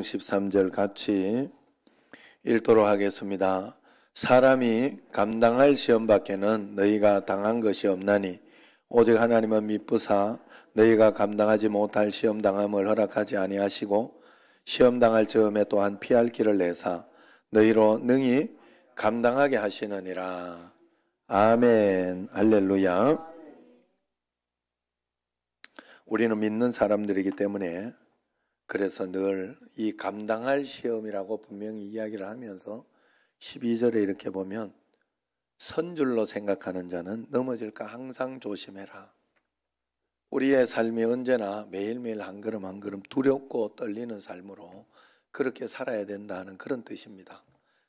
13절 같이 읽도록 하겠습니다. 사람이 감당할 시험 밖에는 너희가 당한 것이 없나니 오직 하나님은 미쁘사 너희가 감당하지 못할 시험 당함을 허락하지 아니하시고 시험 당할 즈음에 또한 피할 길을 내사 너희로 능히 감당하게 하시느니라. 아멘. 할렐루야. 우리는 믿는 사람들이기 때문에 그래서 늘 이 감당할 시험이라고 분명히 이야기를 하면서 12절에 이렇게 보면 선줄로 생각하는 자는 넘어질까 항상 조심해라. 우리의 삶이 언제나 매일매일 한 걸음 한 걸음 두렵고 떨리는 삶으로 그렇게 살아야 된다는 그런 뜻입니다.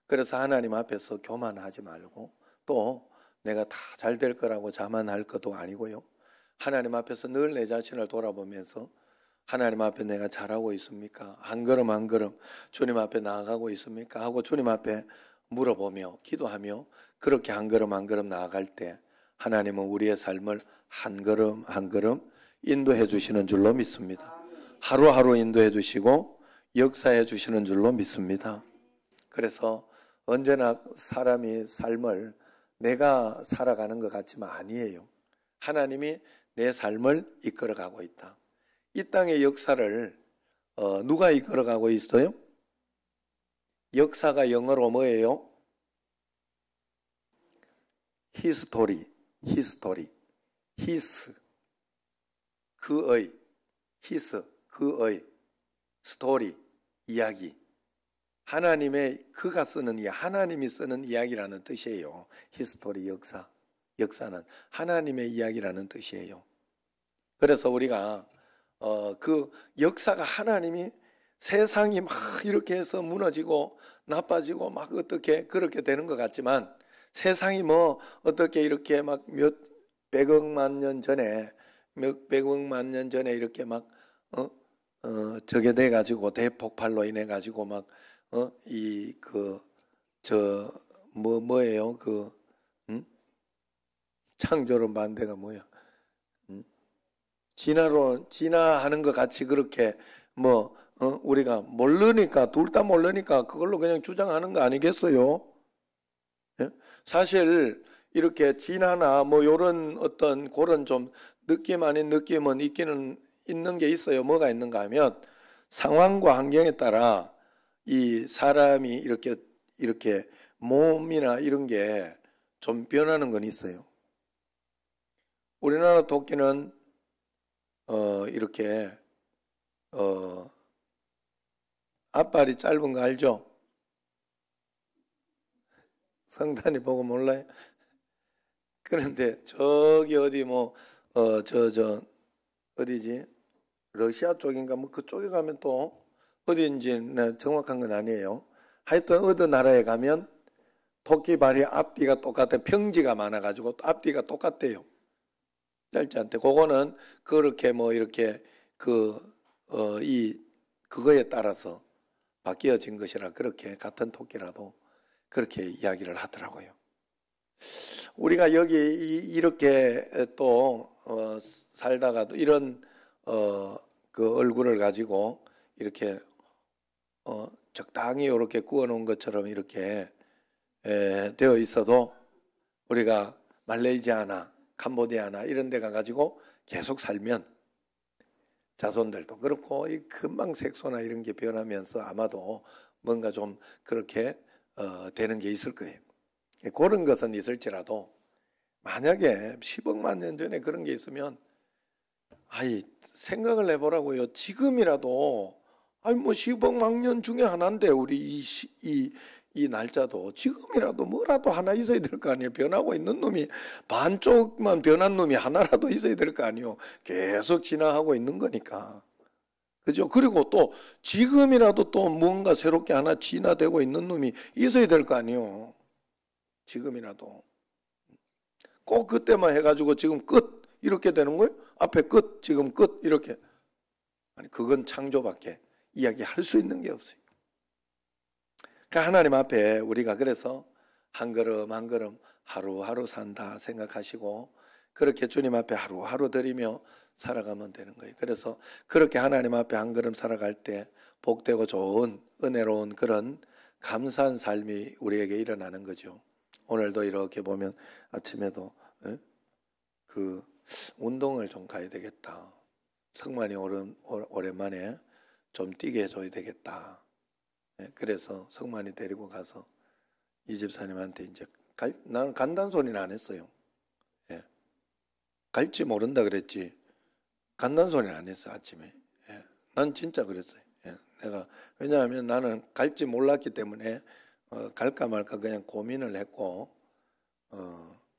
그래서 하나님 앞에서 교만하지 말고 또 내가 다 잘 될 거라고 자만할 것도 아니고요. 하나님 앞에서 늘 내 자신을 돌아보면서 하나님 앞에 내가 잘하고 있습니까? 한 걸음 한 걸음 주님 앞에 나아가고 있습니까? 하고 주님 앞에 물어보며 기도하며 그렇게 한 걸음 한 걸음 나아갈 때 하나님은 우리의 삶을 한 걸음 한 걸음 인도해 주시는 줄로 믿습니다. 하루하루 인도해 주시고 역사해 주시는 줄로 믿습니다. 그래서 언제나 사람이 삶을 내가 살아가는 것 같지만 아니에요. 하나님이 내 삶을 이끌어가고 있다. 이 땅의 역사를 누가 이끌어가고 있어요? 역사가 영어로 뭐예요? 히스토리, 히스, 그의, 히스, 그의, 스토리, 이야기. 하나님의 그가 쓰는 하나님이 쓰는 이야기라는 뜻이에요. 히스토리, 역사는 하나님의 이야기라는 뜻이에요. 그래서 우리가 그 역사가 하나님이 세상이 막 이렇게 해서 무너지고 나빠지고 막 어떻게 그렇게 되는 것 같지만 세상이 뭐 어떻게 이렇게 막 몇백억만 년 전에 이렇게 막 저게 돼 가지고 대폭발로 인해 가지고 막 뭐예요? 창조론 반대가 뭐야? 진화하는 것 같이 그렇게 우리가 모르니까 둘 다 모르니까 그걸로 그냥 주장하는 거 아니겠어요? 예? 사실 이렇게 진화나 요런 어떤 그런 좀 느낌 아닌 느낌은 있는 게 있어요. 뭐가 있는가 하면 상황과 환경에 따라 이 사람이 이렇게 몸이나 이런 게 좀 변하는 건 있어요. 우리나라 토끼는 이렇게 앞발이 짧은 거 알죠? 성단이 보고 몰라요? 그런데 저기 어디 어디지? 러시아 쪽인가 그쪽에 가면 또 어디인지 정확한 건 아니에요. 하여튼 어느 나라에 가면 토끼 발이 앞뒤가 똑같아. 평지가 많아가지고 앞뒤가 똑같대요. 짧지 않대. 그거는 그렇게 이렇게 그거에 따라서 바뀌어진 것이라 그렇게 같은 토끼라도 그렇게 이야기를 하더라고요. 우리가 여기 이렇게 또 살다가도 이런 그 얼굴을 가지고 이렇게 적당히 이렇게 구워놓은 것처럼 이렇게 되어 있어도 우리가 말레이시아나 캄보디아나 이런 데 가가지고 계속 살면 자손들도 그렇고 이 금방 색소나 이런 게 변하면서 아마도 뭔가 좀 그렇게 되는 게 있을 거예요. 그런 것은 있을지라도 만약에 10억만 년 전에 그런 게 있으면 생각을 해보라고요. 지금이라도 10억만 년 중에 하나인데 우리 이 날짜도 지금이라도 뭐라도 하나 있어야 될 거 아니에요. 변하고 있는 놈이 반쪽만 변한 놈이 하나라도 있어야 될 거 아니에요. 계속 진화하고 있는 거니까. 그죠? 그리고 또 지금이라도 또 뭔가 새롭게 하나 진화되고 있는 놈이 있어야 될 거 아니에요. 지금이라도. 꼭 그때만 해가지고 지금 끝 이렇게 되는 거예요? 앞에 끝, 지금 끝 이렇게. 아니 그건 창조밖에 이야기할 수 있는 게 없어요. 그러니까 하나님 앞에 우리가 그래서 한 걸음 한 걸음 하루하루 산다 생각하시고 그렇게 주님 앞에 하루하루 드리며 살아가면 되는 거예요. 그래서 그렇게 하나님 앞에 한 걸음 살아갈 때 복되고 좋은 은혜로운 그런 감사한 삶이 우리에게 일어나는 거죠. 오늘도 이렇게 보면 아침에도 그 운동을 좀 가야 되겠다. 성만이 오랜만에 좀 뛰게 해줘야 되겠다. 그래서 성만이 데리고 가서 이 집사님한테 이제 나는 간다는 소리는 안 했어요. 갈지 모른다 그랬지 간다는 소리는 안 했어 아침에. 난 진짜 그랬어요. 내가 왜냐하면 나는 갈지 몰랐기 때문에 갈까 말까 그냥 고민을 했고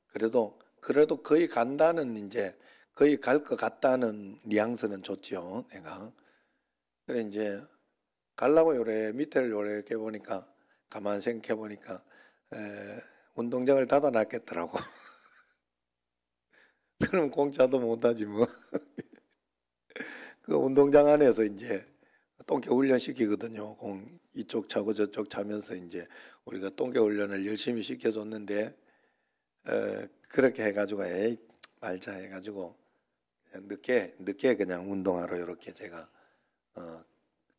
그래도 거의 간다는 이제 거의 갈 것 같다는 뉘앙스는 줬죠 내가. 그래 이제 가려고 요래 밑에를 요렇게 보니까 가만 생각해 보니까 운동장을 닫아놨겠더라고. 그럼 공짜도 못하지 뭐. 그 운동장 안에서 이제 똥개 훈련 시키거든요. 이쪽 차고 저쪽 차면서 이제 우리가 똥개 훈련을 열심히 시켜줬는데 그렇게 해가지고 에이 말자 해가지고 늦게 그냥 운동하러 이렇게 제가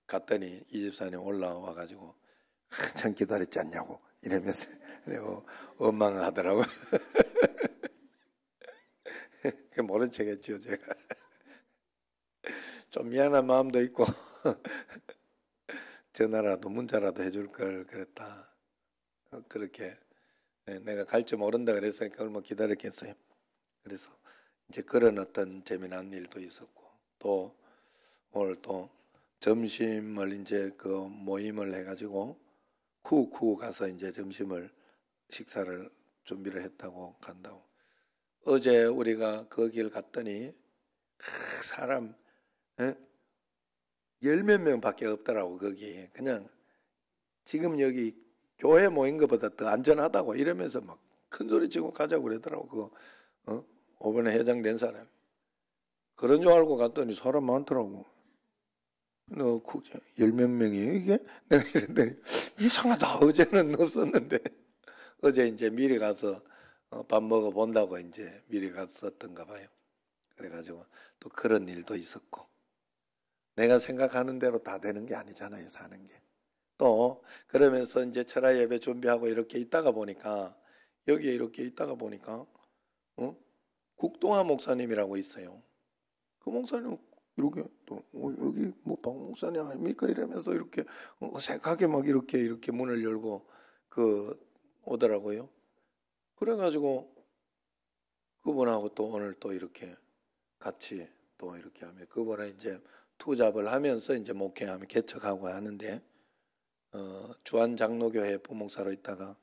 갔더니 이 집사님 올라와가지고 한참 기다렸지 않냐고 이러면서 원망하더라고. 모른 척했죠 제가. 좀 미안한 마음도 있고 전화라도 문자라도 해줄 걸 그랬다. 그렇게 내가 갈지 모른다 그랬으니까 얼마 기다렸겠어요. 그래서 이제 그런 어떤 재미난 일도 있었고 또 오늘 또 점심을 이제 그 모임을 해가지고 쿠 가서 이제 식사를 준비를 했다고 간다고. 어제 우리가 그 길 갔더니 사람 열 몇 명밖에 없더라고 거기. 그냥 지금 여기 교회 모인 것보다 더 안전하다고 이러면서 막 큰 소리 치고 가자고 그러더라고. 그거 이번에 회장된 사람. 그런 줄 알고 갔더니 사람 많더라고. 열 몇 명이에요 이게? 내가 이랬더니 이상하다. 어제는 없었는데 어제 이제 미리 가서 밥 먹어 본다고 이제 미리 갔었던가 봐요. 그래가지고 또 그런 일도 있었고 내가 생각하는 대로 다 되는 게 아니잖아요 사는 게. 또 그러면서 이제 철야 예배 준비하고 이렇게 있다가 보니까 여기에 이렇게 있다가 보니까 국동화 목사님이라고 있어요. 그 목사님 이렇게 또 여기 뭐 박 목사님 아닙니까 이러면서 이렇게 어색하게 막 이렇게 문을 열고 오더라고요. 그래가지고 그분하고 또 오늘 또 이렇게 같이 또 이렇게 하면 그분은 이제 투잡을 하면서 이제 목회하면 개척하고 하는데 주안 장로교회 부목사로 있다가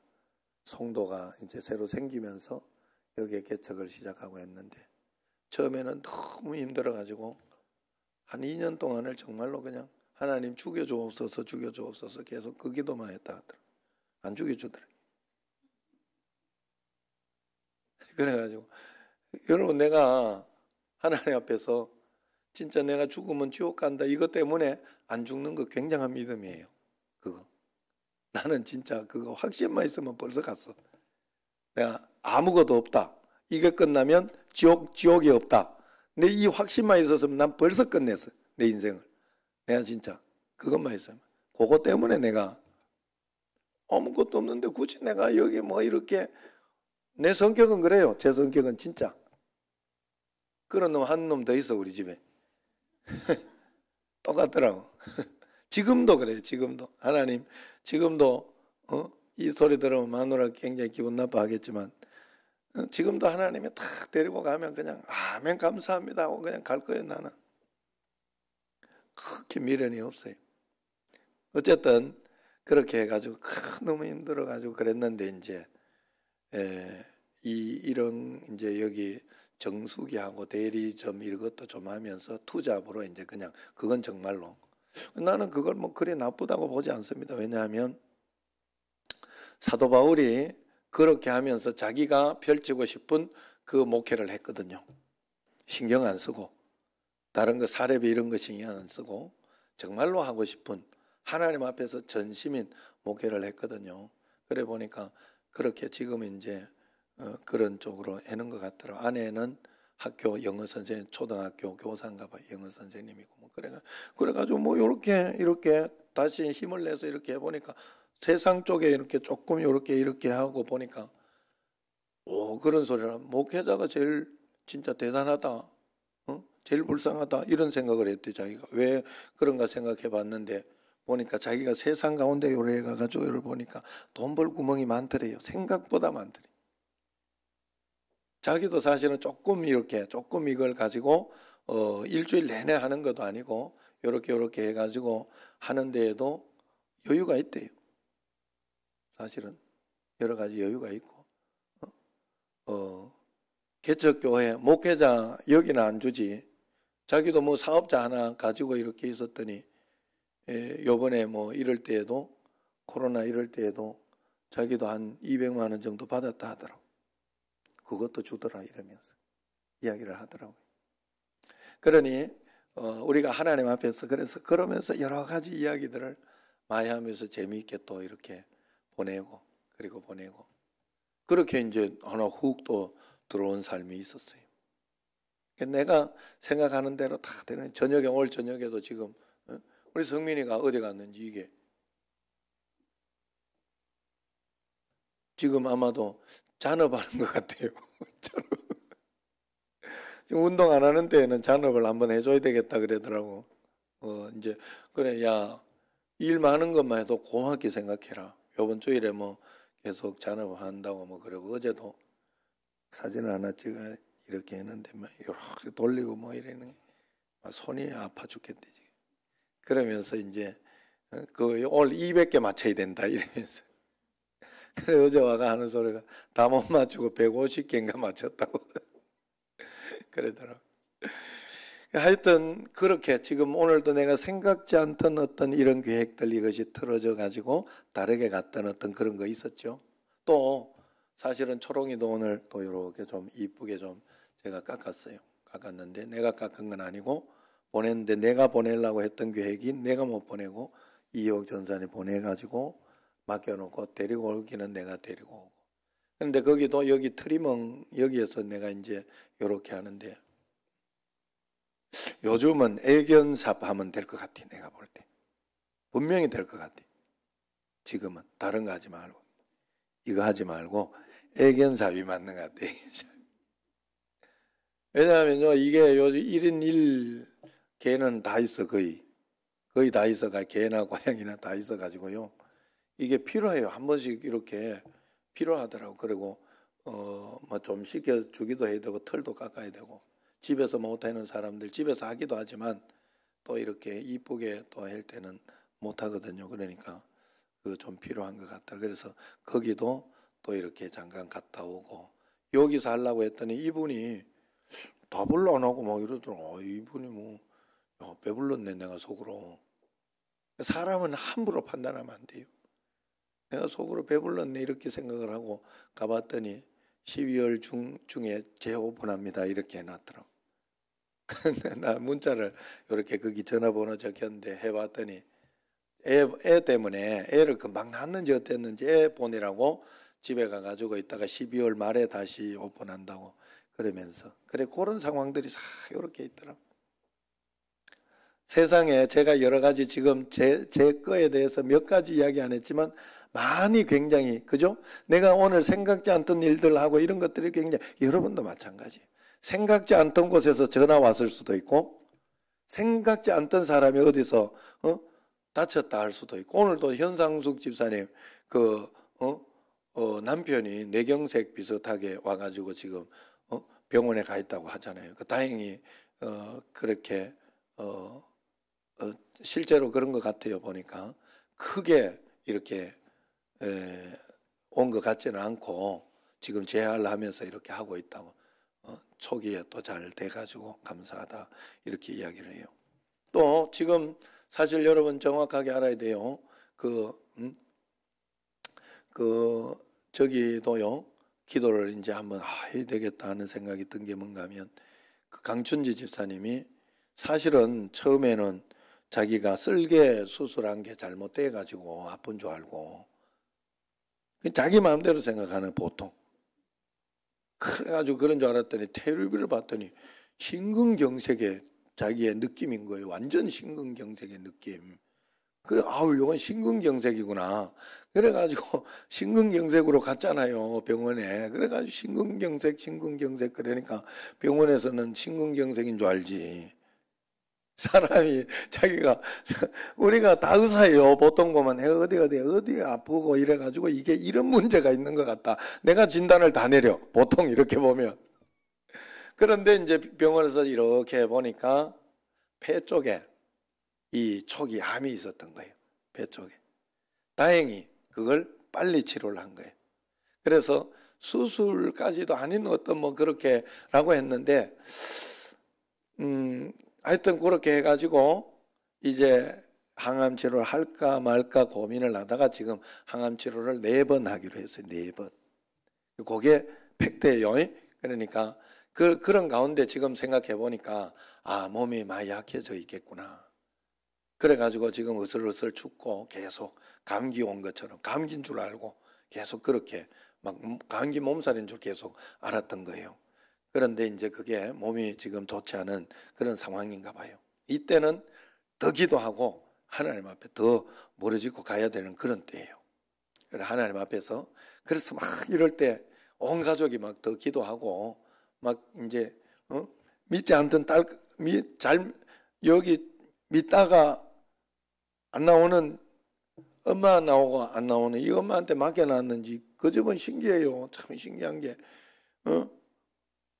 성도가 이제 새로 생기면서 여기에 개척을 시작하고 했는데 처음에는 너무 힘들어가지고 한 2년 동안을 정말로 그냥 하나님 죽여주옵소서 계속 그 기도만 했다 하더라고요. 안 죽여주더래. 그래가지고 여러분 내가 하나님 앞에서 진짜 내가 죽으면 지옥 간다 이것 때문에 안 죽는 거 굉장한 믿음이에요. 그거 나는 진짜 그거 확신만 있으면 벌써 갔어. 내가 아무것도 없다. 이게 끝나면 지옥이 없다. 근데 이 확신만 있었으면 난 벌써 끝냈어. 내 인생을. 내가 진짜 그것만 있으면. 그거 때문에 내가 아무것도 없는데 굳이 내가 여기 뭐 이렇게 내 성격은 그래요. 제 성격은 진짜. 그런 놈 한 놈 더 있어 우리 집에. 똑같더라고. 지금도 그래요. 지금도. 하나님 지금도 이 소리 들으면 마누라 굉장히 기분 나빠하겠지만 지금도 하나님이 탁 데리고 가면 그냥 아멘 감사합니다 하고 그냥 갈 거예요. 나는 그렇게 미련이 없어요. 어쨌든 그렇게 해가지고 너무 힘들어가지고 그랬는데 이제 이런 이제 여기 정수기하고 대리점 이것도 좀 하면서 투잡으로 이제 그냥 그건 정말로 나는 그걸 뭐 그리 나쁘다고 보지 않습니다. 왜냐하면 사도 바울이 그렇게 하면서 자기가 펼치고 싶은 그 목회를 했거든요. 신경 안 쓰고 다른 거 사례비 이런 거 신경 안 쓰고 정말로 하고 싶은 하나님 앞에서 전심인 목회를 했거든요. 그래 보니까 그렇게 지금 이제 그런 쪽으로 하는 것 같더라고요. 아내는 학교 영어 선생님, 초등학교 교사인가 봐, 영어 선생님이고 뭐 그래가지고 뭐 이렇게 다시 힘을 내서 이렇게 해보니까 세상 쪽에 이렇게 조금 이렇게 하고 보니까 그런 소리라 목회자가 제일 진짜 대단하다, 제일 불쌍하다 이런 생각을 했대. 자기가 왜 그런가 생각해 봤는데 보니까 자기가 세상 가운데 요래 가가지고 요를 보니까 돈 벌 구멍이 많더래요. 생각보다 많더래. 자기도 사실은 조금 이걸 가지고 일주일 내내 하는 것도 아니고 요렇게 해가지고 하는 데에도 여유가 있대요. 사실은 여러 가지 여유가 있고 개척교회 목회자 여기는 안 주지. 자기도 뭐 사업자 하나 가지고 이렇게 있었더니 요번에 뭐 이럴 때에도 코로나 이럴 때에도 자기도 한 200만 원 정도 받았다 하더라고. 그것도 주더라 이러면서 이야기를 하더라고요. 그러니 우리가 하나님 앞에서 그러면서 여러 가지 이야기들을 많이 하면서 재미있게 또 이렇게 보내고 그렇게 이제 하나 훅 또 들어온 삶이 있었어요. 내가 생각하는 대로 다 되는 오늘 저녁에도 지금 우리 성민이가 어디 갔는지 이게 지금 아마도 잔업하는 것 같아요. 지금 운동 안 하는 때에는 잔업을 한번 해줘야 되겠다 그러더라고. 이제 그래 야 일 많은 것만 해도 고맙게 생각해라. 이번 주일에 뭐 계속 잔업을 한다고 뭐 그러고 어제도 사진을 하나 찍어 이렇게 했는데 막 이렇게 돌리고 뭐 이러는 손이 아파 죽겠대 지금. 그러면서 이제 그 오늘 200개 맞춰야 된다 이러면서. 그래 어제 와가 하는 소리가 다 못 맞추고 150개인가 맞췄다고 그러더라고. 하여튼 그렇게 지금 오늘도 내가 생각지 않던 어떤 이런 계획들 이것이 틀어져 가지고 다르게 갔던 어떤 그런 거 있었죠. 또 사실은 초롱이도 오늘 또 이렇게 좀 이쁘게 좀 제가 깎았는데 내가 깎은 건 아니고 보냈는데 내가 보내려고 했던 계획이 내가 못 보내고 이혁 전사님 보내가지고 맡겨놓고 데리고 오기는 내가 데리고 오고. 그런데 거기도 여기 트리멍 여기에서 내가 이제 이렇게 하는데 요즘은 애견삽 하면 될 것 같아. 내가 볼 때 분명히 될 것 같아. 지금은 다른 거 하지 말고 이거 하지 말고 애견삽이 맞는 것 같아. 왜냐하면요 이게 요즘 1인 1개는 다 있어. 거의 다 있어가 개나 고양이나 다 있어가지고요 이게 필요해요. 한 번씩 이렇게 필요하더라고. 그리고 뭐 좀 씻겨주기도 해야 되고 털도 깎아야 되고 집에서 못하는 사람들 집에서 하기도 하지만 또 이렇게 이쁘게 또 할 때는 못하거든요. 그러니까 그 좀 필요한 것 같다. 그래서 거기도 또 이렇게 잠깐 갔다 오고 여기서 하려고 했더니 이분이 답을 안 하고 막 이러더라고. 이분이 뭐 배불렀네 내가 속으로. 사람은 함부로 판단하면 안 돼요. 내가 속으로 배불렀네 이렇게 생각을 하고 가봤더니 12월 중에 재오픈합니다 이렇게 해놨더라고. 나 문자를 이렇게 거기 전화번호 적혔는데 해봤더니 애 때문에 애를 금방 낳았는지 어땠는지 애 보내라고 집에 가가지고 있다가 12월 말에 다시 오픈한다고 그러면서 그래 그런 상황들이 다 이렇게 있더라고. 세상에 제가 여러 가지 지금 제 거에 대해서 몇 가지 이야기 안 했지만 많이 굉장히 그죠? 내가 오늘 생각지 않던 일들 하고 이런 것들이 굉장히 여러분도 마찬가지예요. 생각지 않던 곳에서 전화 왔을 수도 있고 생각지 않던 사람이 어디서 다쳤다 할 수도 있고 오늘도 현상숙 집사님 남편이 뇌경색 비슷하게 와가지고 지금 병원에 가 있다고 하잖아요. 다행히 그렇게 실제로 그런 것 같아요. 보니까 크게 이렇게 온 것 같지는 않고 지금 재활을 하면서 이렇게 하고 있다고 초기에 또 잘 돼가지고 감사하다 이렇게 이야기를 해요. 또 지금 사실 여러분 정확하게 알아야 돼요. 저기도요 기도를 이제 한번 해야 되겠다 하는 생각이 든 게 뭔가 하면 그 강춘지 집사님이 사실은 처음에는 자기가 쓸개 수술한 게 잘못돼 가지고 아픈 줄 알고 자기 마음대로 생각하는 보통 그래가지고 그런 줄 알았더니 텔레비를 봤더니 심근경색의 자기의 느낌인 거예요. 완전 심근경색의 느낌. 그래, 아우, 이건 심근경색이구나. 그래가지고 심근경색으로 갔잖아요, 병원에. 그래가지고 심근경색 그러니까 병원에서는 심근경색인 줄 알지. 사람이 자기가 우리가 다 의사예요. 보통 보면 어디 아프고 이래가지고 이게 이런 문제가 있는 것 같다. 내가 진단을 다 내려. 보통 이렇게 보면. 그런데 이제 병원에서 이렇게 보니까 폐 쪽에 이 촉이 암이 있었던 거예요. 폐 쪽에. 다행히 그걸 빨리 치료를 한 거예요. 그래서 수술까지도 아닌 어떤 뭐 그렇게라고 했는데, 하여튼 그렇게 해가지고 이제 항암 치료를 할까 말까 고민을 하다가 지금 항암 치료를 4번 하기로 했어요. 4번. 그게 팩트예요. 그러니까 그런 가운데 지금 생각해 보니까 아, 몸이 많이 약해져 있겠구나. 그래가지고 지금 으슬으슬 춥고 계속 감기 온 것처럼 감기인 줄 알고 계속 그렇게 막 감기 몸살인 줄 계속 알았던 거예요. 그런데 이제 그게 몸이 지금 좋지 않은 그런 상황인가 봐요. 이때는 더 기도하고 하나님 앞에 더 멀어지고 가야 되는 그런 때예요. 하나님 앞에서 그래서 막 이럴 때 온 가족이 막 더 기도하고 막 이제 믿지 않던 여기 믿다가 안 나오는 엄마 나오고 안 나오는 이 엄마한테 맡겨놨는지 그 집은 신기해요. 참 신기한 게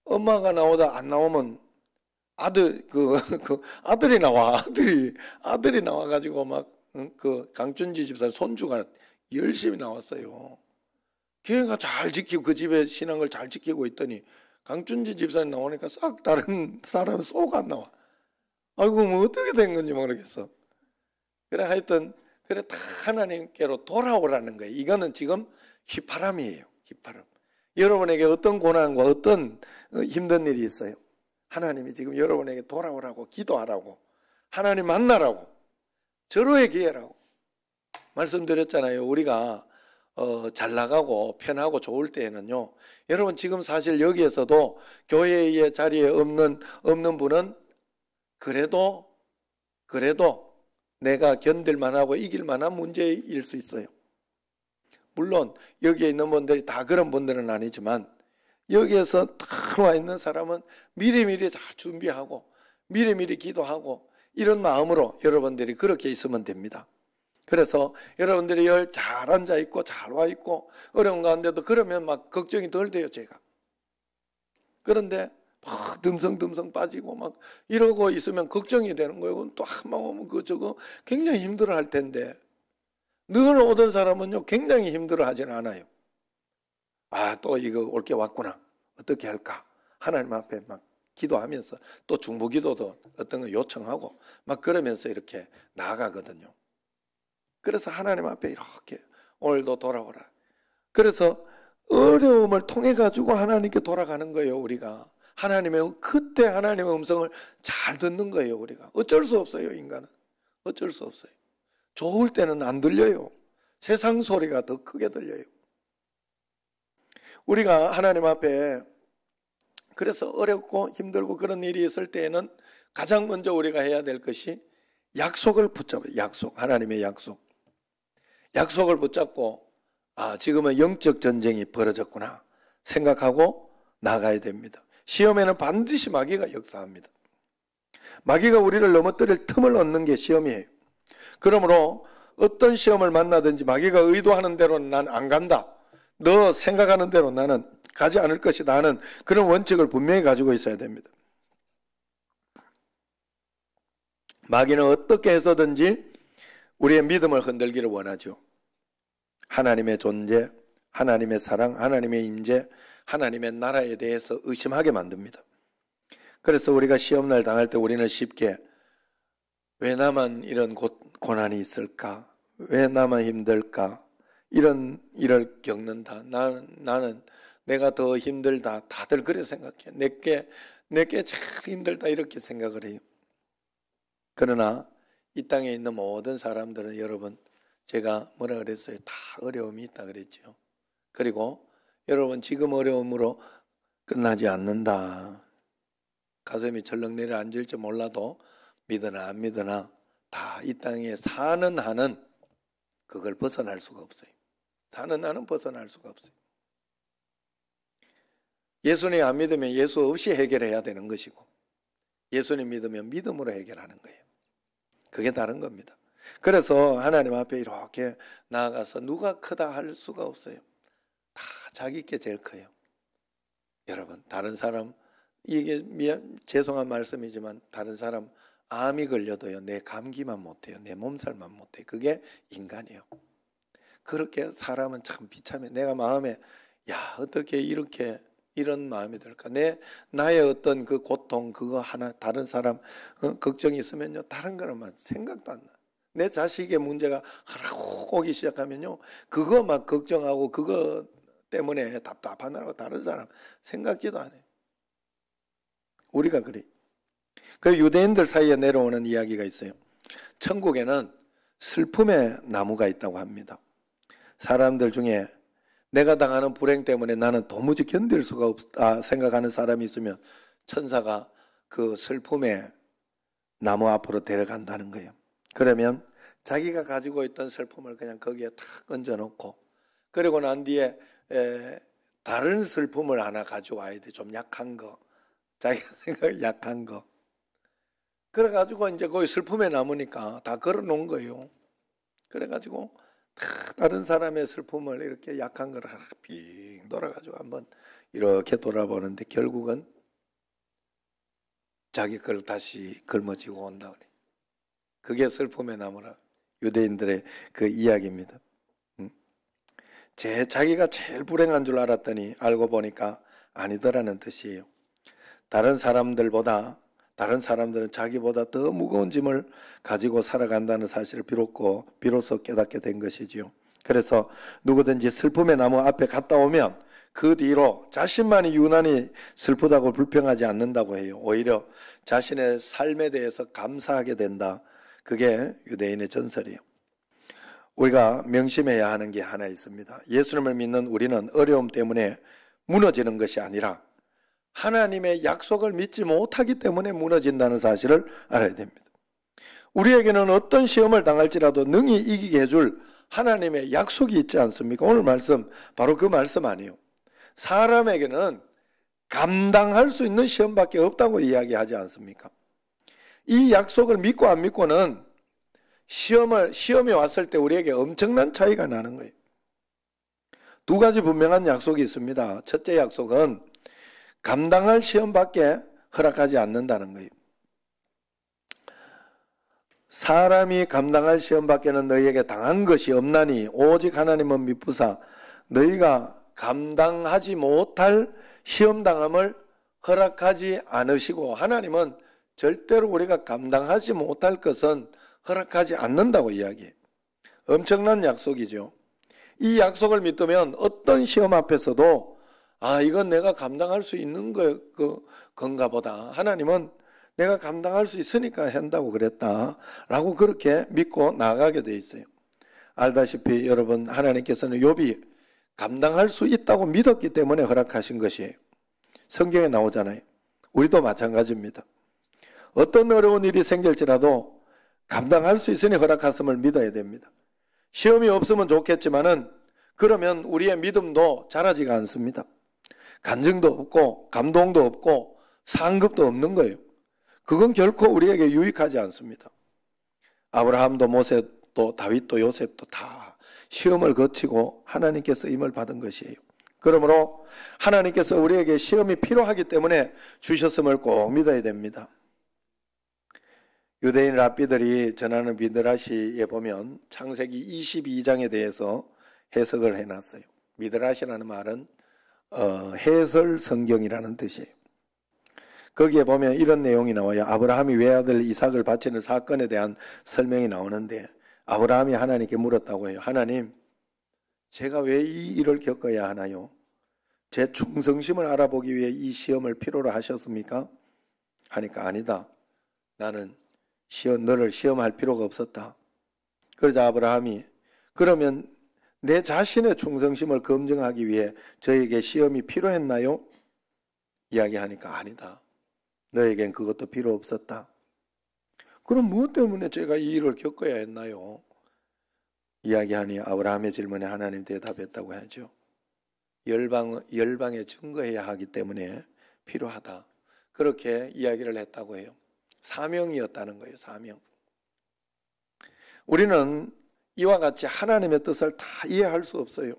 엄마가 나오다 안 나오면 아들이 나와. 아들이 나와가지고 막 그 강춘지 집사 손주가 열심히 나왔어요. 걔가 잘 지키고 그 집의 신앙을 잘 지키고 있더니 강춘지 집사님 나오니까 싹 다른 사람 쏙 안 나와. 아이고 뭐 어떻게 된 건지 모르겠어. 그래 하여튼 그래 다 하나님께로 돌아오라는 거예요. 이거는 지금 휘파람이에요. 휘파람. 여러분에게 어떤 고난과 어떤 힘든 일이 있어요. 하나님이 지금 여러분에게 돌아오라고 기도하라고 하나님 만나라고 절호의 기회라고 말씀드렸잖아요. 우리가 잘 나가고 편하고 좋을 때에는요. 여러분 지금 사실 여기에서도 교회의 자리에 없는 분은 그래도 내가 견딜 만하고 이길 만한 문제일 수 있어요. 물론 여기에 있는 분들이 다 그런 분들은 아니지만 여기에서 딱 와 있는 사람은 미리미리 잘 준비하고 미리미리 기도하고 이런 마음으로 여러분들이 그렇게 있으면 됩니다. 그래서 여러분들이 잘 앉아 있고 잘 와 있고 어려운 가운데도 그러면 막 걱정이 덜 돼요, 제가. 그런데 막 듬성듬성 빠지고 막 이러고 있으면 걱정이 되는 거예요. 또 한 번 오면 저거 굉장히 힘들어 할 텐데 늘 오던 사람은요 굉장히 힘들어 하지는 않아요. 아, 또 이거 올 게 왔구나. 어떻게 할까? 하나님 앞에 막 기도하면서 또 중보기도도 어떤 거 요청하고 막 그러면서 이렇게 나아가거든요. 그래서 하나님 앞에 이렇게 오늘도 돌아오라. 그래서 어려움을 통해 가지고 하나님께 돌아가는 거예요, 우리가. 그때 하나님의 음성을 잘 듣는 거예요, 우리가. 어쩔 수 없어요, 인간은. 어쩔 수 없어요. 좋을 때는 안 들려요. 세상 소리가 더 크게 들려요. 우리가 하나님 앞에 그래서 어렵고 힘들고 그런 일이 있을 때에는 가장 먼저 우리가 해야 될 것이 약속을 붙잡아요. 하나님의 약속. 약속을 붙잡고 지금은 영적 전쟁이 벌어졌구나 생각하고 나가야 됩니다. 시험에는 반드시 마귀가 역사합니다. 마귀가 우리를 넘어뜨릴 틈을 얻는 게 시험이에요. 그러므로 어떤 시험을 만나든지 마귀가 의도하는 대로는 난 안 간다. 너 생각하는 대로 나는 가지 않을 것이다 하는 그런 원칙을 분명히 가지고 있어야 됩니다. 마귀는 어떻게 해서든지 우리의 믿음을 흔들기를 원하죠. 하나님의 존재, 하나님의 사랑, 하나님의 임재, 하나님의 나라에 대해서 의심하게 만듭니다. 그래서 우리가 시험날 당할 때 우리는 쉽게 왜 나만 이런 고난이 있을까? 왜 나만 힘들까? 이런 일을 겪는다. 나는 내가 더 힘들다. 다들 그래 생각해. 내게 참 힘들다 이렇게 생각을 해요. 그러나 이 땅에 있는 모든 사람들은 여러분 제가 뭐라 그랬어요? 다 어려움이 있다 그랬죠. 그리고 여러분 지금 어려움으로 끝나지 않는다. 가슴이 절렁 내려앉을지 몰라도 믿으나 안 믿으나 다 이 땅에 사는 한은 그걸 벗어날 수가 없어요. 사는 한은 벗어날 수가 없어요. 예수님 안 믿으면 예수 없이 해결해야 되는 것이고, 예수님 믿으면 믿음으로 해결하는 거예요. 그게 다른 겁니다. 그래서 하나님 앞에 이렇게 나아가서 누가 크다 할 수가 없어요. 다 자기 게 제일 커요. 여러분, 다른 사람, 이게 죄송한 말씀이지만 다른 사람 암이 걸려도요, 내 감기만 못해요. 내 몸살만 못해요. 그게 인간이에요. 그렇게 사람은 참 비참해. 내가 마음에, 야, 어떻게 이런 마음이 들까? 나의 어떤 그 고통, 그거 하나, 다른 사람, 걱정이 있으면요, 다른 거는 생각도 안 나. 내 자식의 문제가 하라고 오기 시작하면요, 그거 막 걱정하고, 그거 때문에 답답하느라고 다른 사람 생각지도 안 해요. 우리가 그래. 그 유대인들 사이에 내려오는 이야기가 있어요. 천국에는 슬픔의 나무가 있다고 합니다. 사람들 중에 내가 당하는 불행 때문에 나는 도무지 견딜 수가 없다 생각하는 사람이 있으면 천사가 그 슬픔의 나무 앞으로 데려간다는 거예요. 그러면 자기가 가지고 있던 슬픔을 그냥 거기에 탁 얹어놓고, 그리고 난 뒤에 다른 슬픔을 하나 가져와야 돼. 좀 약한 거, 자기가 생각이 약한 거. 그래가지고 이제 거기 슬픔에 남으니까 다 걸어놓은 거예요. 그래가지고 다른 사람의 슬픔을 이렇게 약한 걸 빙 돌아가지고 한번 이렇게 돌아보는데 결국은 자기 걸 다시 걸머쥐고 온다 그래. 그게 슬픔의 나무라. 유대인들의 그 이야기입니다. 자기가 제일 불행한 줄 알았더니 알고 보니까 아니더라는 뜻이에요. 다른 사람들은 자기보다 더 무거운 짐을 가지고 살아간다는 사실을 비로소 깨닫게 된 것이지요. 그래서 누구든지 슬픔의 나무 앞에 갔다 오면 그 뒤로 자신만이 유난히 슬프다고 불평하지 않는다고 해요. 오히려 자신의 삶에 대해서 감사하게 된다. 그게 유대인의 전설이에요. 우리가 명심해야 하는 게 하나 있습니다. 예수님을 믿는 우리는 어려움 때문에 무너지는 것이 아니라 하나님의 약속을 믿지 못하기 때문에 무너진다는 사실을 알아야 됩니다. 우리에게는 어떤 시험을 당할지라도 능히 이기게 해줄 하나님의 약속이 있지 않습니까? 오늘 말씀 바로 그 말씀 아니에요. 사람에게는 감당할 수 있는 시험밖에 없다고 이야기하지 않습니까? 이 약속을 믿고 안 믿고는 시험이 왔을 때 우리에게 엄청난 차이가 나는 거예요. 두 가지 분명한 약속이 있습니다. 첫째 약속은 감당할 시험밖에 허락하지 않는다는 거예요. 사람이 감당할 시험밖에는 너희에게 당한 것이 없나니 오직 하나님은 미쁘사 너희가 감당하지 못할 시험당함을 허락하지 않으시고, 하나님은 절대로 우리가 감당하지 못할 것은 허락하지 않는다고 이야기해요. 엄청난 약속이죠. 이 약속을 믿으면 어떤 시험 앞에서도 이건 내가 감당할 수 있는 건가 보다. 하나님은 내가 감당할 수 있으니까 한다고 그랬다 라고 그렇게 믿고 나아가게 돼 있어요. 알다시피 여러분, 하나님께서는 욥이 감당할 수 있다고 믿었기 때문에 허락하신 것이에요. 성경에 나오잖아요. 우리도 마찬가지입니다. 어떤 어려운 일이 생길지라도 감당할 수 있으니 허락하심을 믿어야 됩니다. 시험이 없으면 좋겠지만은 그러면 우리의 믿음도 자라지가 않습니다. 간증도 없고 감동도 없고 상급도 없는 거예요. 그건 결코 우리에게 유익하지 않습니다. 아브라함도 모세도 다윗도 요셉도 다 시험을 거치고 하나님께 쓰임을 받은 것이에요. 그러므로 하나님께서 우리에게 시험이 필요하기 때문에 주셨음을 꼭 믿어야 됩니다. 유대인 랍비들이 전하는 미드라시에 보면 창세기 22장에 대해서 해석을 해놨어요. 미드라시라는 말은 해설 성경이라는 뜻이에요. 거기에 보면 이런 내용이 나와요. 아브라함이 외아들 이삭을 바치는 사건에 대한 설명이 나오는데, 아브라함이 하나님께 물었다고 해요. 하나님, 제가 왜 이 일을 겪어야 하나요? 제 충성심을 알아보기 위해 이 시험을 필요로 하셨습니까? 하니까 아니다. 나는 너를 시험할 필요가 없었다. 그러자 아브라함이, 그러면 내 자신의 충성심을 검증하기 위해 저에게 시험이 필요했나요? 이야기하니까 아니다. 너에겐 그것도 필요 없었다. 그럼 무엇 때문에 제가 이 일을 겪어야 했나요? 이야기하니 아브라함의 질문에 하나님 대답했다고 하죠. 열방에 증거해야 하기 때문에 필요하다. 그렇게 이야기를 했다고 해요. 사명이었다는 거예요. 사명. 우리는 이와 같이 하나님의 뜻을 다 이해할 수 없어요.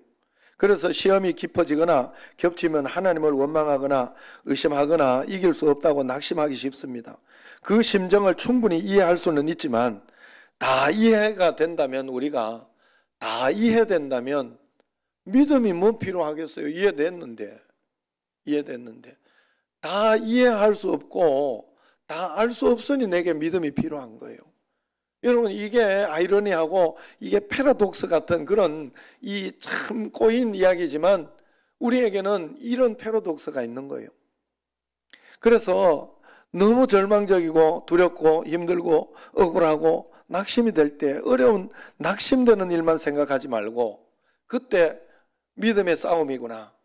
그래서 시험이 깊어지거나 겹치면 하나님을 원망하거나 의심하거나 이길 수 없다고 낙심하기 쉽습니다. 그 심정을 충분히 이해할 수는 있지만 다 이해가 된다면, 우리가 다 이해된다면 믿음이 뭐 필요하겠어요? 이해됐는데 다 이해할 수 없고 다 알 수 없으니 내게 믿음이 필요한 거예요. 여러분, 이게 아이러니하고 이게 패러독스 같은 그런 이 참 꼬인 이야기지만 우리에게는 이런 패러독스가 있는 거예요. 그래서 너무 절망적이고 두렵고 힘들고 억울하고 낙심이 될 때, 어려운 낙심되는 일만 생각하지 말고 그때 믿음의 싸움이구나,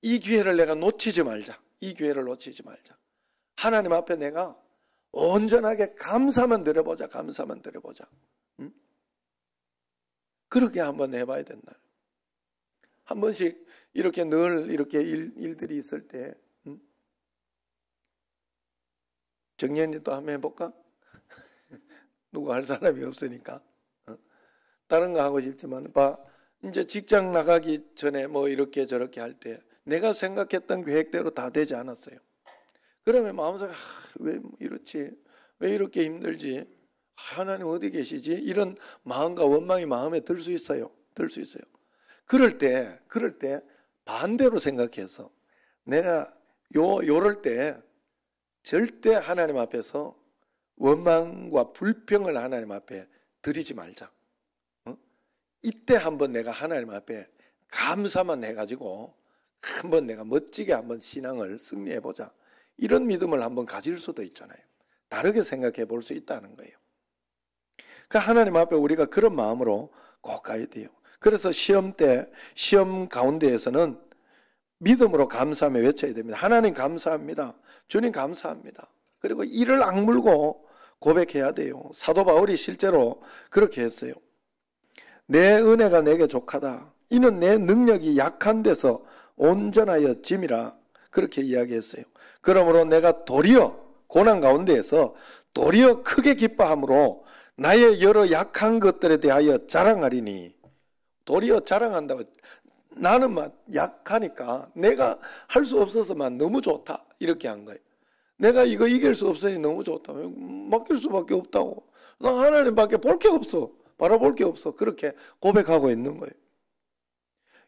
이 기회를 내가 놓치지 말자. 이 기회를 놓치지 말자. 하나님 앞에 내가 온전하게 감사만 드려보자. 감사만 드려보자. 응? 그렇게 한번 해봐야 된다. 한 번씩 이렇게 늘 이렇게 일들이 있을 때, 응? 정연이 또 한번 해볼까? 누구 할 사람이 없으니까. 다른 거 하고 싶지만, 이제 직장 나가기 전에 뭐 이렇게 저렇게 할 때 내가 생각했던 계획대로 다 되지 않았어요. 그러면 마음속에 왜 이렇지? 왜 이렇게 힘들지? 하나님 어디 계시지? 이런 마음과 원망이 마음에 들 수 있어요. 들 수 있어요. 그럴 때 반대로 생각해서 내가 요럴 때 절대 하나님 앞에서 원망과 불평을 하나님 앞에 드리지 말자. 이때 한번 내가 하나님 앞에 감사만 해가지고 한번 내가 멋지게 한번 신앙을 승리해보자. 이런 믿음을 한번 가질 수도 있잖아요. 다르게 생각해 볼 수 있다는 거예요. 그러니까 하나님 앞에 우리가 그런 마음으로 꼭 가야 돼요. 그래서 시험 가운데에서는 믿음으로 감사하며 외쳐야 됩니다. 하나님 감사합니다. 주님 감사합니다. 그리고 이를 악물고 고백해야 돼요. 사도 바울이 실제로 그렇게 했어요. 내 은혜가 내게 족하다. 이는 내 능력이 약한 데서 온전하여 짐이라. 그렇게 이야기했어요. 그러므로 내가 도리어 고난 가운데에서 도리어 크게 기뻐함으로 나의 여러 약한 것들에 대하여 자랑하리니. 도리어 자랑한다고. 나는 막 약하니까 내가 할 수 없어서만 너무 좋다. 이렇게 한 거예요. 내가 이거 이길 수 없으니 너무 좋다. 맡길 수밖에 없다고. 나 하나님밖에 볼 게 없어. 바라볼 게 없어. 그렇게 고백하고 있는 거예요.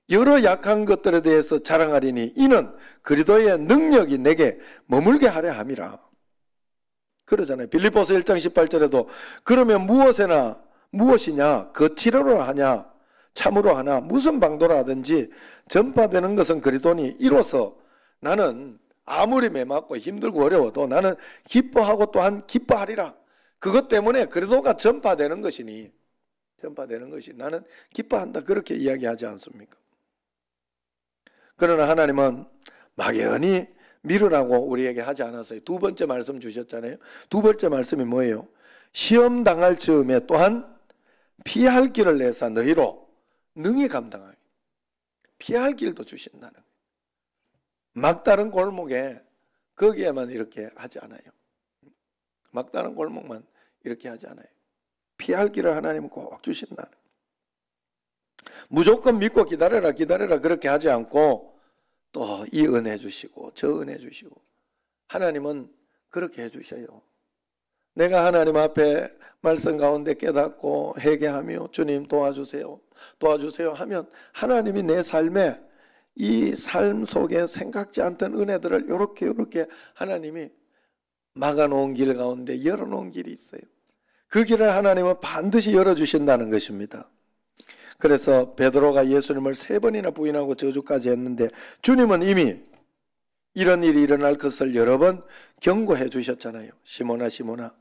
여러 약한 것들에 대해서 자랑하리니 이는 그리스도의 능력이 내게 머물게 하려 함이라. 그러잖아요. 빌립보서 1장 18절에도 그러면 무엇이냐 거칠어로 하냐 참으로 하나 무슨 방도로 하든지 전파되는 것은 그리스도니 이로써 나는 아무리 매맞고 힘들고 어려워도 나는 기뻐하고 또한 기뻐하리라. 그것 때문에 그리스도가 전파되는 것이 나는 기뻐한다. 그렇게 이야기하지 않습니까? 그러나 하나님은 막연히 미루라고 우리에게 하지 않았어요. 두 번째 말씀 주셨잖아요. 두 번째 말씀이 뭐예요? 시험 당할 즈음에 또한 피할 길을 내사 너희로 능히 감당하기. 피할 길도 주신다는 거예요. 막다른 골목에 거기에만 이렇게 하지 않아요. 막다른 골목만 이렇게 하지 않아요. 피할 길을 하나님은 꼭 주신다는 거예요. 무조건 믿고 기다려라 그렇게 하지 않고 또 이 은혜 주시고 저 은혜 주시고 하나님은 그렇게 해주셔요. 내가 하나님 앞에 말씀 가운데 깨닫고 회개하며 주님 도와주세요 하면 하나님이 내 삶에 이 삶 속에 생각지 않던 은혜들을 이렇게 하나님이 막아놓은 길 가운데 열어놓은 길이 있어요. 그 길을 하나님은 반드시 열어주신다는 것입니다. 그래서 베드로가 예수님을 3번이나 부인하고 저주까지 했는데 주님은 이미 이런 일이 일어날 것을 여러 번 경고해 주셨잖아요. 시몬아 시몬아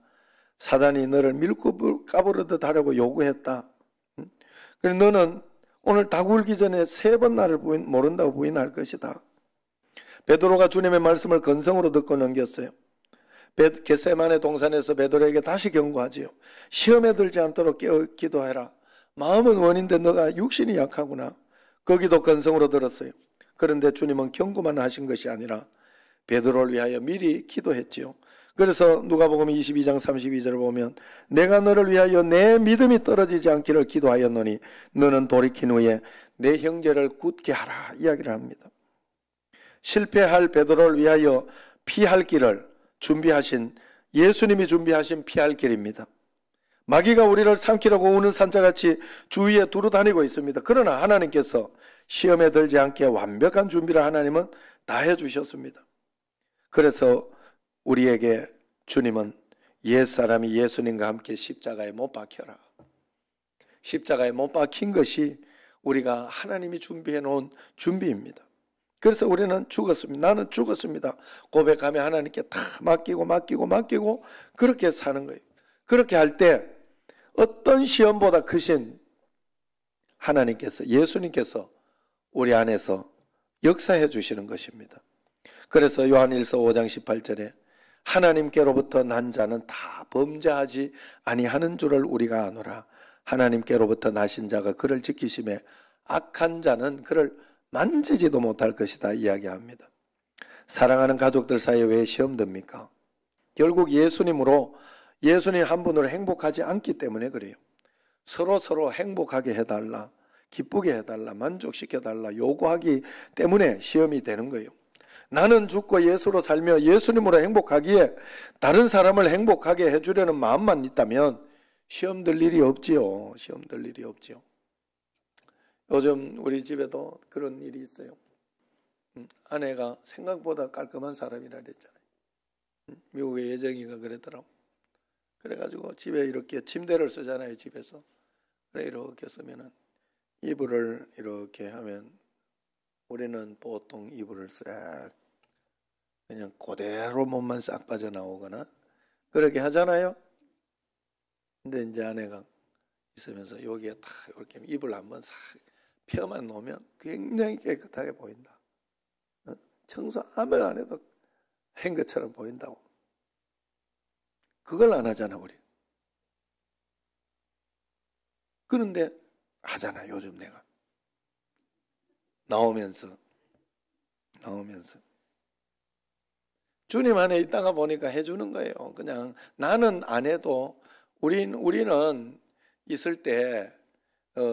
사단이 너를 밀고 까부르듯 하려고 요구했다. 그래서 너는 오늘 닭 울기 전에 3번 나를 모른다고 부인할 것이다. 베드로가 주님의 말씀을 건성으로 듣고 넘겼어요. 겟세마네 동산에서 베드로에게 다시 경고하지요. 시험에 들지 않도록 기도해라. 마음은 원인데 너가 육신이 약하구나. 거기도 건성으로 들었어요. 그런데 주님은 경고만 하신 것이 아니라 베드로를 위하여 미리 기도했지요. 그래서 누가복음 22장 32절을 보면 내가 너를 위하여 내 믿음이 떨어지지 않기를 기도하였노니 너는 돌이킨 후에 내 형제를 굳게 하라 이야기를 합니다. 실패할 베드로를 위하여 피할 길을 준비하신 예수님이 준비하신 피할 길입니다. 마귀가 우리를 삼키려고 우는 산자같이 주위에 두루 다니고 있습니다. 그러나 하나님께서 시험에 들지 않게 완벽한 준비를 하나님은 다 해주셨습니다. 그래서 우리에게 주님은 옛사람이 예수님과 함께 십자가에 못 박혀라. 십자가에 못 박힌 것이 우리가 하나님이 준비해 놓은 준비입니다. 그래서 우리는 죽었습니다. 나는 죽었습니다. 고백하며 하나님께 다 맡기고 그렇게 사는 거예요. 그렇게 할 때 어떤 시험보다 크신 하나님께서, 예수님께서 우리 안에서 역사해 주시는 것입니다. 그래서 요한일서 5장 18절에 하나님께로부터 난 자는 다 범죄하지 아니하는 줄을 우리가 아노라. 하나님께로부터 나신 자가 그를 지키심에 악한 자는 그를 만지지도 못할 것이다 이야기합니다. 사랑하는 가족들 사이에 왜 시험 듭니까? 결국 예수님으로, 예수님 한 분으로 행복하지 않기 때문에 그래요. 서로 행복하게 해달라, 기쁘게 해달라, 만족시켜달라 요구하기 때문에 시험이 되는 거예요. 나는 죽고 예수로 살며 예수님으로 행복하기에 다른 사람을 행복하게 해주려는 마음만 있다면 시험 들 일이 없지요. 시험 들 일이 없지요. 요즘 우리 집에도 그런 일이 있어요. 아내가 생각보다 깔끔한 사람이라 그랬잖아요. 미국의 예정이가 그랬더라고. 그래가지고 집에 이렇게 침대를 쓰잖아요. 집에서. 그래 이렇게 쓰면은 이불을 이렇게 하면 우리는 보통 이불을 싹 그냥 그대로 몸만 싹 빠져나오거나 그렇게 하잖아요. 근데 이제 아내가 있으면서 여기에 딱 이렇게 이불 한번 싹 펴만 놓으면 굉장히 깨끗하게 보인다. 청소 아무리 안 해도 한 것처럼 보인다고. 그걸 안 하잖아 우리. 그런데 하잖아 요즘 내가. 나오면서 주님 안에 있다가 보니까 해주는 거예요. 그냥 나는 안 해도 우리는 있을 때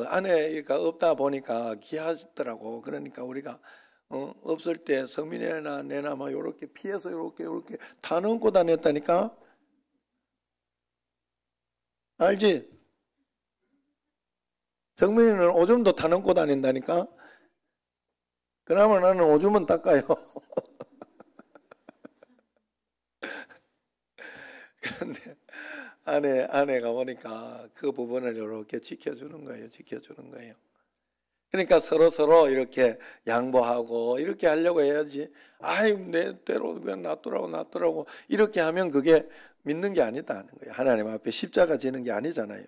아내가 없다 보니까 귀하더라고. 그러니까 우리가 없을 때 성민이나 내나 막 이렇게 피해서 이렇게 다 넣고 다녔다니까. 알지? 성민이는 오줌도 다 넣고 다닌다니까. 그나마 나는 오줌은 닦아요. 그런데 아내가 오니까 그 부분을 이렇게 지켜주는 거예요. 그러니까 서로 이렇게 양보하고 이렇게 하려고 해야지. 아유, 내 대로 그냥 놔두라고 이렇게 하면 그게 믿는 게 아니다는 거예요. 하나님 앞에 십자가 지는 게 아니잖아요.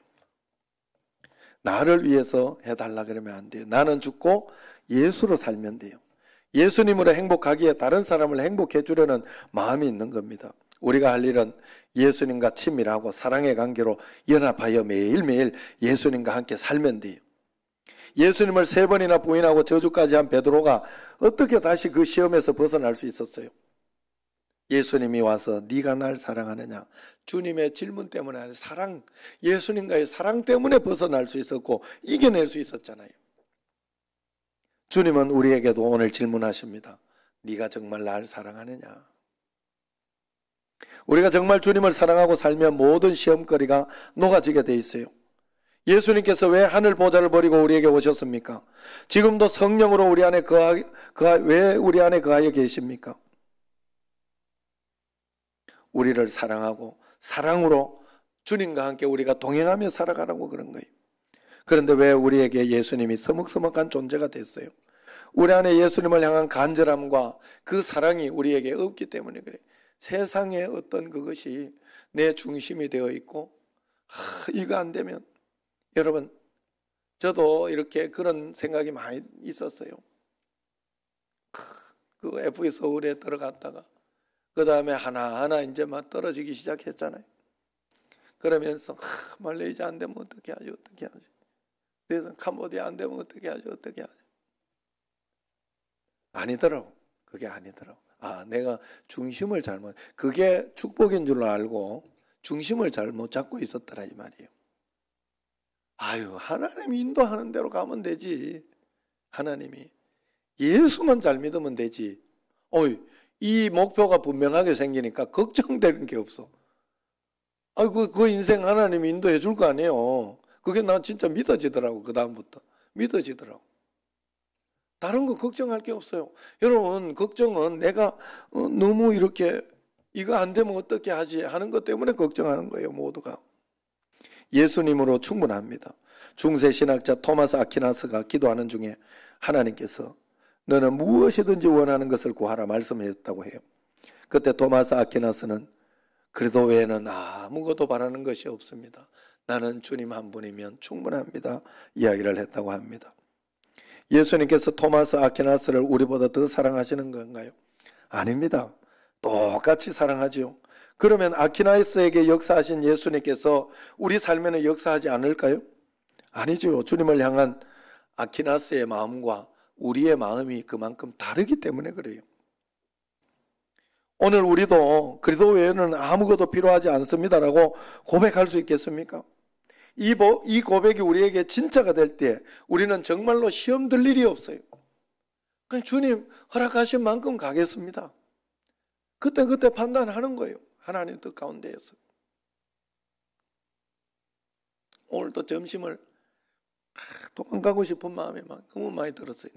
나를 위해서 해달라 그러면 안 돼요. 나는 죽고 예수로 살면 돼요. 예수님으로 행복하기에 다른 사람을 행복해 주려는 마음이 있는 겁니다. 우리가 할 일은 예수님과 친밀하고 사랑의 관계로 연합하여 매일매일 예수님과 함께 살면 돼요. 예수님을 3번이나 부인하고 저주까지 한 베드로가 어떻게 다시 그 시험에서 벗어날 수 있었어요? 예수님이 와서 네가 날 사랑하느냐? 주님의 질문 때문에 아니라 사랑, 예수님과의 사랑 때문에 벗어날 수 있었고 이겨낼 수 있었잖아요. 주님은 우리에게도 오늘 질문하십니다. 네가 정말 날 사랑하느냐? 우리가 정말 주님을 사랑하고 살면 모든 시험거리가 녹아지게 돼 있어요. 예수님께서 왜 하늘 보좌를 버리고 우리에게 오셨습니까? 지금도 성령으로 우리 안에 왜 우리 안에 거하여 계십니까? 우리를 사랑하고 사랑으로 주님과 함께 우리가 동행하며 살아가라고 그런 거예요. 그런데 왜 우리에게 예수님이 서먹서먹한 존재가 됐어요? 우리 안에 예수님을 향한 간절함과 그 사랑이 우리에게 없기 때문에 그래요. 세상에 어떤 그것이 내 중심이 되어 있고 이거 안 되면 여러분 저도 이렇게 그런 생각이 많이 있었어요. 그 FE 서울에 들어갔다가 그 다음에 하나하나 이제 막 떨어지기 시작했잖아요. 그러면서 말레이시아 안 되면 어떻게 하지, 어떻게 하지. 그래서 캄보디아 안 되면 어떻게 하지, 어떻게 하지. 아니더라고. 그게 아니더라고. 내가 중심을 잘못, 그게 축복인 줄 알고 중심을 잘못 잡고 있었더라 이 말이에요. 하나님이 인도하는 대로 가면 되지. 하나님이 예수만 잘 믿으면 되지. 이 목표가 분명하게 생기니까 걱정되는 게 없어. 그 인생 하나님이 인도해 줄 거 아니에요. 그게 난 진짜 믿어지더라고. 그 다음부터 믿어지더라고. 다른 거 걱정할 게 없어요. 여러분, 걱정은 내가 너무 이렇게 이거 안 되면 어떻게 하지 하는 것 때문에 걱정하는 거예요. 모두가. 예수님으로 충분합니다. 중세 신학자 토마스 아퀴나스가 기도하는 중에 하나님께서 너는 무엇이든지 원하는 것을 구하라 말씀하셨다고 해요. 그때 토마스 아퀴나스는 그래도 외에는 아무것도 바라는 것이 없습니다. 나는 주님 한 분이면 충분합니다. 이야기를 했다고 합니다. 예수님께서 토마스 아퀴나스를 우리보다 더 사랑하시는 건가요? 아닙니다. 똑같이 사랑하지요. 그러면 아퀴나스에게 역사하신 예수님께서 우리 삶에는 역사하지 않을까요? 아니죠. 주님을 향한 아퀴나스의 마음과 우리의 마음이 그만큼 다르기 때문에 그래요. 오늘 우리도 그리도 외에는 아무것도 필요하지 않습니다라고 고백할 수 있겠습니까? 이 고백이 우리에게 진짜가 될 때 우리는 정말로 시험 들 일이 없어요. 그냥 주님 허락하신 만큼 가겠습니다. 그때 판단하는 거예요. 하나님 뜻 가운데에서. 오늘도 점심을 도망가고 싶은 마음이 막 너무 많이 들었어요.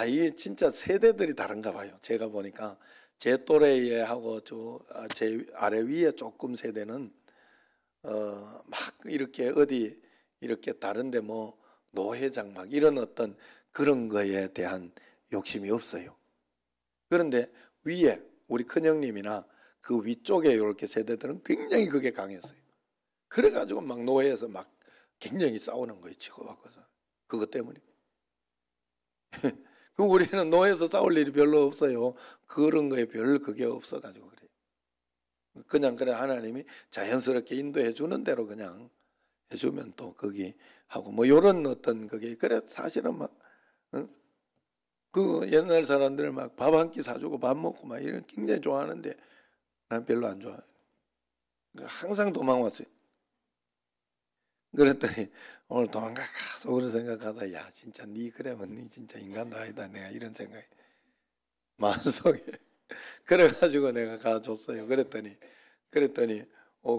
이게 진짜 세대들이 다른가 봐요. 제가 보니까 제 또래에 하고 제 아래 위에 조금 세대는 막 이렇게 어디 이렇게 다른데 노회장 막 이런 어떤 그런 거에 대한 욕심이 없어요. 그런데 위에 우리 큰형님이나 그 위쪽에 이렇게 세대들은 굉장히 그게 강했어요. 그래가지고 막 노회에서 막 굉장히 싸우는 거예요. 치고받고서. 그것 때문에. 그 우리는 노예에서 싸울 일이 별로 없어요. 그런 거에 별 그게 없어가지고 그래요. 그냥 하나님이 자연스럽게 인도해 주는 대로 그냥 해주면 또 거기 하고 요런 어떤 그게 사실은 그 옛날 사람들 막 밥 한 끼 사주고 밥 먹고 막 이런 굉장히 좋아하는데 난 별로 안 좋아해요. 항상 도망왔어요. 그랬더니 오늘 도망가 속으로 생각하다 진짜 니 그러면 니 진짜 인간도 아니다 내가 이런 생각이 마음속에 그래가지고 내가 가줬어요. 그랬더니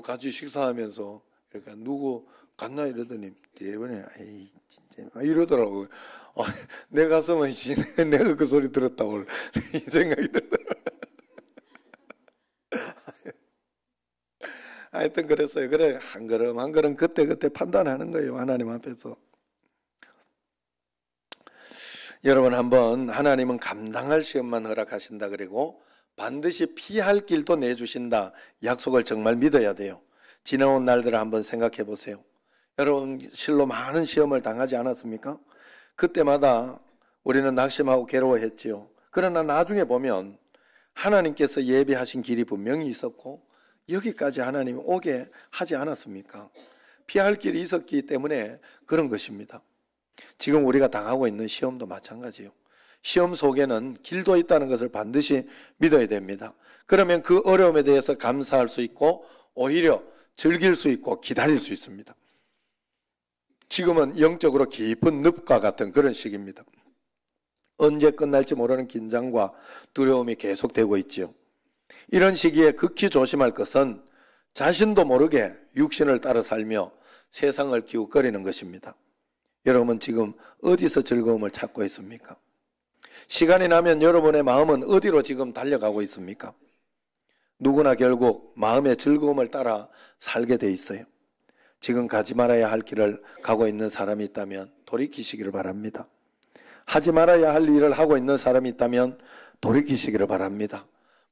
같이 식사하면서 그러니까 누구 갔나 이러더니 대번에 진짜 이러더라고요. 내 가슴은 내가 그 소리 들었다 오늘 이 생각이 들더라고요. 하여튼 그랬어요. 한 걸음 그때 판단하는 거예요. 하나님 앞에서. 여러분 한번 하나님은 감당할 시험만 허락하신다 그리고 반드시 피할 길도 내주신다 약속을 정말 믿어야 돼요. 지나온 날들을 한번 생각해 보세요. 여러분 실로 많은 시험을 당하지 않았습니까? 그때마다 우리는 낙심하고 괴로워했지요. 그러나 나중에 보면 하나님께서 예비하신 길이 분명히 있었고 여기까지 하나님이 오게 하지 않았습니까? 피할 길이 있었기 때문에 그런 것입니다. 지금 우리가 당하고 있는 시험도 마찬가지예요. 시험 속에는 길도 있다는 것을 반드시 믿어야 됩니다. 그러면 그 어려움에 대해서 감사할 수 있고 오히려 즐길 수 있고 기다릴 수 있습니다. 지금은 영적으로 깊은 늪과 같은 그런 시기입니다. 언제 끝날지 모르는 긴장과 두려움이 계속되고 있지요. 이런 시기에 극히 조심할 것은 자신도 모르게 육신을 따라 살며 세상을 기웃거리는 것입니다. 여러분 지금 어디서 즐거움을 찾고 있습니까? 시간이 나면 여러분의 마음은 어디로 지금 달려가고 있습니까? 누구나 결국 마음의 즐거움을 따라 살게 돼 있어요. 지금 가지 말아야 할 길을 가고 있는 사람이 있다면 돌이키시기를 바랍니다. 하지 말아야 할 일을 하고 있는 사람이 있다면 돌이키시기를 바랍니다.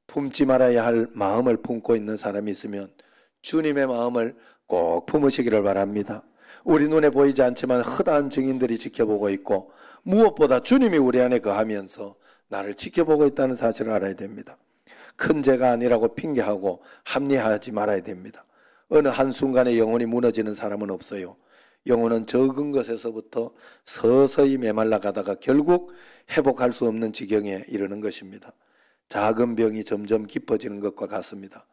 품지 말아야 할 마음을 품고 있는 사람이 있으면 주님의 마음을 꼭 품으시기를 바랍니다. 우리 눈에 보이지 않지만 허다한 증인들이 지켜보고 있고 무엇보다 주님이 우리 안에 거하면서 나를 지켜보고 있다는 사실을 알아야 됩니다. 큰 죄가 아니라고 핑계하고 합리화하지 말아야 됩니다. 어느 한순간에 영혼이 무너지는 사람은 없어요. 영혼은 적은 것에서부터 서서히 메말라 가다가 결국 회복할 수 없는 지경에 이르는 것입니다. 작은 병이 점점 깊어지는 것과 같습니다.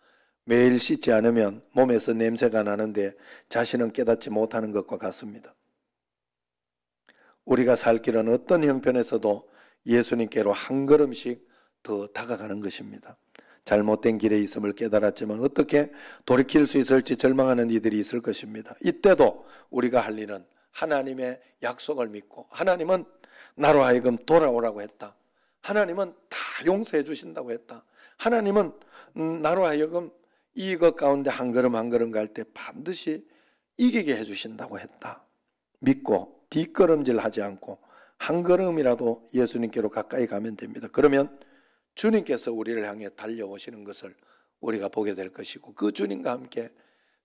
매일 씻지 않으면 몸에서 냄새가 나는데 자신은 깨닫지 못하는 것과 같습니다. 우리가 살 길은 어떤 형편에서도 예수님께로 한 걸음씩 더 다가가는 것입니다. 잘못된 길에 있음을 깨달았지만 어떻게 돌이킬 수 있을지 절망하는 이들이 있을 것입니다. 이때도 우리가 할 일은 하나님의 약속을 믿고, 하나님은 나로 하여금 돌아오라고 했다. 하나님은 다 용서해 주신다고 했다. 하나님은 나로 하여금 이것 가운데 한 걸음 한 걸음 갈 때 반드시 이기게 해주신다고 했다. 믿고 뒷걸음질 하지 않고 한 걸음이라도 예수님께로 가까이 가면 됩니다. 그러면 주님께서 우리를 향해 달려오시는 것을 우리가 보게 될 것이고, 그 주님과 함께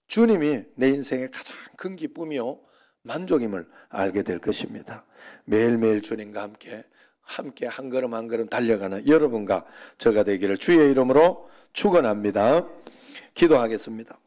주님이 내 인생의 가장 큰 기쁨이요 만족임을 알게 될 것입니다. 매일매일 주님과 함께 한 걸음 한 걸음 달려가는 여러분과 저가 되기를 주의 이름으로 축원합니다. 기도하겠습니다.